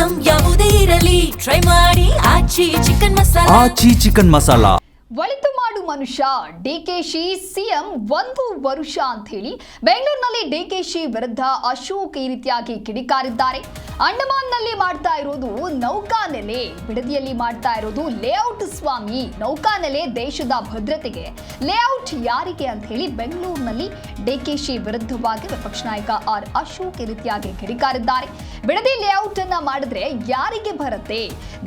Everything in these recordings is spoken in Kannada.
ಐಟಂ ಯಾವುದೇ ಇರಲಿ ಟ್ರೈ ಮಾಡಿ ಆಚಿ ಚಿಕನ್ ಮಸಾಲಾ. ಒಳಿತು ಮಾಡು ಮನುಷ್ಯ ಡಿಕೆಶಿ ಸಿಎಂ 1 ವರುಷ ಅಂತ ಹೇಳಿ ಬೆಂಗಳೂರಿನಲ್ಲಿ ಡಿಕೆಶಿ ವಿರುದ್ಧ ಅಶೋಕ್ ಈ ರೀತಿಯಾಗಿ ಕಿಡಿಕಾರಿದ್ದಾರೆ. ಅಂಡಮಾನ್ನಲ್ಲಿ ಮಾಡ್ತಾ ಇರೋದು ನೌಕಾನೆಲೆ, ಬಿಡದಿಯಲ್ಲಿ ಮಾಡ್ತಾ ಇರೋದು ಲೇಔಟ್ ಸ್ವಾಮಿ. ನೌಕಾನೆಲೆ ದೇಶದ ಭದ್ರತೆಗೆ, ಲೇಔಟ್ ಯಾರಿಗೆ ಅಂತ ಹೇಳಿ ಬೆಂಗಳೂರಿನಲ್ಲಿ ಡಿಕೆಶಿ ವಿರುದ್ಧವಾಗಿ ವಿಪಕ್ಷ ನಾಯಕ ಆರ್ ಅಶೋಕ್ ಈ ರೀತಿಯಾಗಿ ಕಿಡಿಕಾರಿದ್ದಾರೆ. ಬಿಡದಿ ಲೇಔಟ್ ಅನ್ನ ಮಾಡಿದ್ರೆ ಯಾರಿಗೆ ಬರುತ್ತೆ?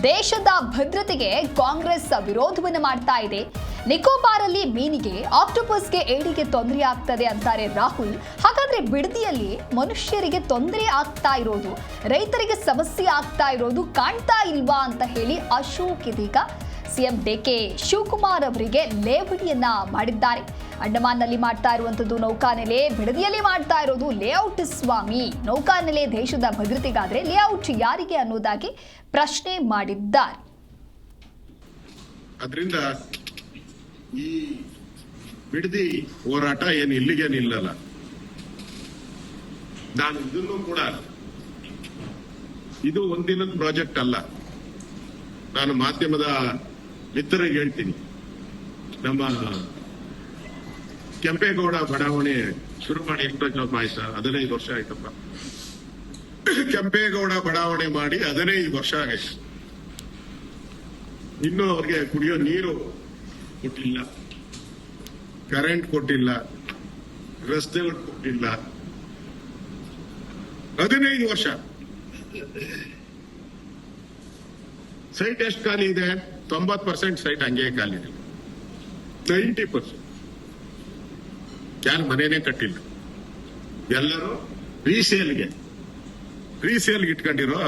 ದೇಶದ ಭದ್ರತೆಗೆ ಕಾಂಗ್ರೆಸ್ ವಿರೋಧವನ್ನು ಮಾಡ್ತಾ ಇದೆ. ನಿಕೋಬಾರ್ ಅಲ್ಲಿ ಮೀನಿಗೆ, ಆಕ್ಟೋಪಸ್ಗೆ, ಏಡಿಗೆ ತೊಂದರೆ ಆಗ್ತದೆ ಅಂತಾರೆ ರಾಹುಲ್. ಹಾಗಾದ್ರೆ ಬಿಡದಿಯಲ್ಲಿ ಮನುಷ್ಯರಿಗೆ ತೊಂದರೆ ಆಗ್ತಾ ಇರೋದು, ರೈತರಿಗೆ ಸಮಸ್ಯೆ ಆಗ್ತಾ ಇರೋದು ಕಾಣ್ತಾ ಇಲ್ವಾ ಅಂತ ಹೇಳಿ ಅಶೋಕ್ ಇದೀಗ ಸಿಎಂ ಡಿಕೆ ಶಿವಕುಮಾರ್ ಅವರಿಗೆ ಲೇವಡಿಯನ್ನ ಮಾಡಿದ್ದಾರೆ. ಅಂಡಮಾನ್ನಲ್ಲಿ ಮಾಡ್ತಾ ಇರುವಂತದ್ದು ನೌಕಾನೆಲೆ, ಬಿಡದಿಯಲ್ಲಿ ಮಾಡ್ತಾ ಇರೋದು ಲೇಔಟ್ ಸ್ವಾಮಿ. ನೌಕಾನೆಲೆ ದೇಶದ ಭದ್ರತೆಗಾದ್ರೆ ಲೇಔಟ್ ಯಾರಿಗೆ ಅನ್ನೋದಾಗಿ ಪ್ರಶ್ನೆ ಮಾಡಿದ್ದಾರೆ. ಅದರಿಂದ ಈ ಬಿಡದಿ ಹೋರಾಟ ಏನು ಇಲ್ಲಿಗೆ ನಿಲ್ಲಲ್ಲ. ನಾನು ಇದನ್ನು ಕೂಡ, ಇದು ಒಂದಿನದ ಪ್ರಾಜೆಕ್ಟ್ ಅಲ್ಲ. ನಾನು ಮಾಧ್ಯಮದ ಮಿತ್ರರಿಗೆ ಹೇಳ್ತೀನಿ, ನಮ್ಮ ಕೆಂಪೇಗೌಡ ಬಡಾವಣೆ ಶುರು ಮಾಡಿ ಎಷ್ಟು ಆಯ್ತಾ? 15 ವರ್ಷ ಆಯ್ತಪ್ಪ. ಕೆಂಪೇಗೌಡ ಬಡಾವಣೆ ಮಾಡಿ 15 ವರ್ಷ ಆಗೈತೆ. ಇನ್ನು ಅವ್ರಿಗೆ ಕುಡಿಯೋ ನೀರು ಕೊಟ್ಟಿಲ್ಲ, ಕರೆಂಟ್ ಕೊಟ್ಟಿಲ್ಲ, ರಸ್ತೆಗಳು ಕೊಟ್ಟಿಲ್ಲ. 15 ವರ್ಷ. ಸೈಟ್ ಎಷ್ಟು ಖಾಲಿ ಇದೆ? 90% ಸೈಟ್ ಹಂಗೆ ಖಾಲಿ ಇದೆ. 90% ಯಾರು ಮನೇನೆ ಕಟ್ಟಿಲ್ಲ. ಎಲ್ಲರೂ ರೀಸೇಲ್ಗೆ ಇಟ್ಕೊಂಡಿರೋ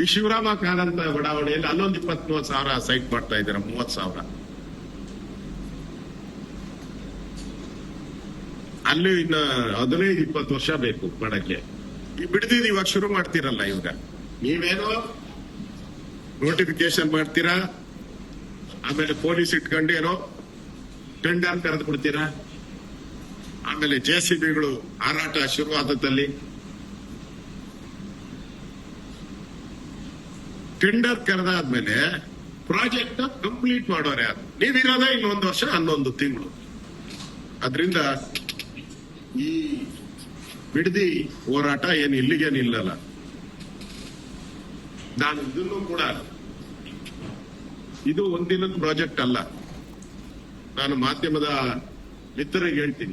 ಈ ಶಿವರಾಮ ಕಾರಂತ ಬಡಾವಣೆಯಲ್ಲಿ ಅಲ್ಲೊಂದು 20-30 ಸಾವಿರ ಸೈಟ್ ಮಾಡ್ತಾ ಇದ್ದಾರೆ. 30,000 ಅಲ್ಲಿ ಇನ್ನ 15-20 ವರ್ಷ ಬೇಕು ಮಾಡಕ್ಕೆ. ಈ ಬಿಡದಿದ್ದು ಇವಾಗ ಶುರು ಮಾಡ್ತೀರಲ್ಲ, ಇವಾಗ ನೀವೇನೋ ನೋಟಿಫಿಕೇಶನ್ ಮಾಡ್ತೀರಾ, ಆಮೇಲೆ ಪೊಲೀಸ್ ಇಟ್ಕೊಂಡೇನೋ ಟೆಂಡರ್ ಕರೆದು ಬಿಡ್ತೀರಾ, ಆಮೇಲೆ JCBಗಳು ಹಾರಾಟ ಶುರುವಾದದಲ್ಲಿ ಟೆಂಡರ್ ಕರೆದಾದ್ಮೇಲೆ ಪ್ರಾಜೆಕ್ಟ್ ಕಂಪ್ಲೀಟ್ ಮಾಡೋರೆ. ನೀವಿರೋದೇ ಇನ್ನೊಂದು ವರ್ಷ 11 ತಿಂಗಳು. ಅದರಿಂದ ಈ ಬಿಡದಿ ಹೋರಾಟ ಏನು ಇಲ್ಲಿಗೆ ನಿಲ್ಲಲ್ಲ. ನಾನು ಇದನ್ನು ಕೂಡ, ಇದು ಒಂದಿನದ ಪ್ರಾಜೆಕ್ಟ್ ಅಲ್ಲ. ನಾನು ಮಾಧ್ಯಮದ ಮಿತ್ರರಿಗೆ ಹೇಳ್ತೀನಿ,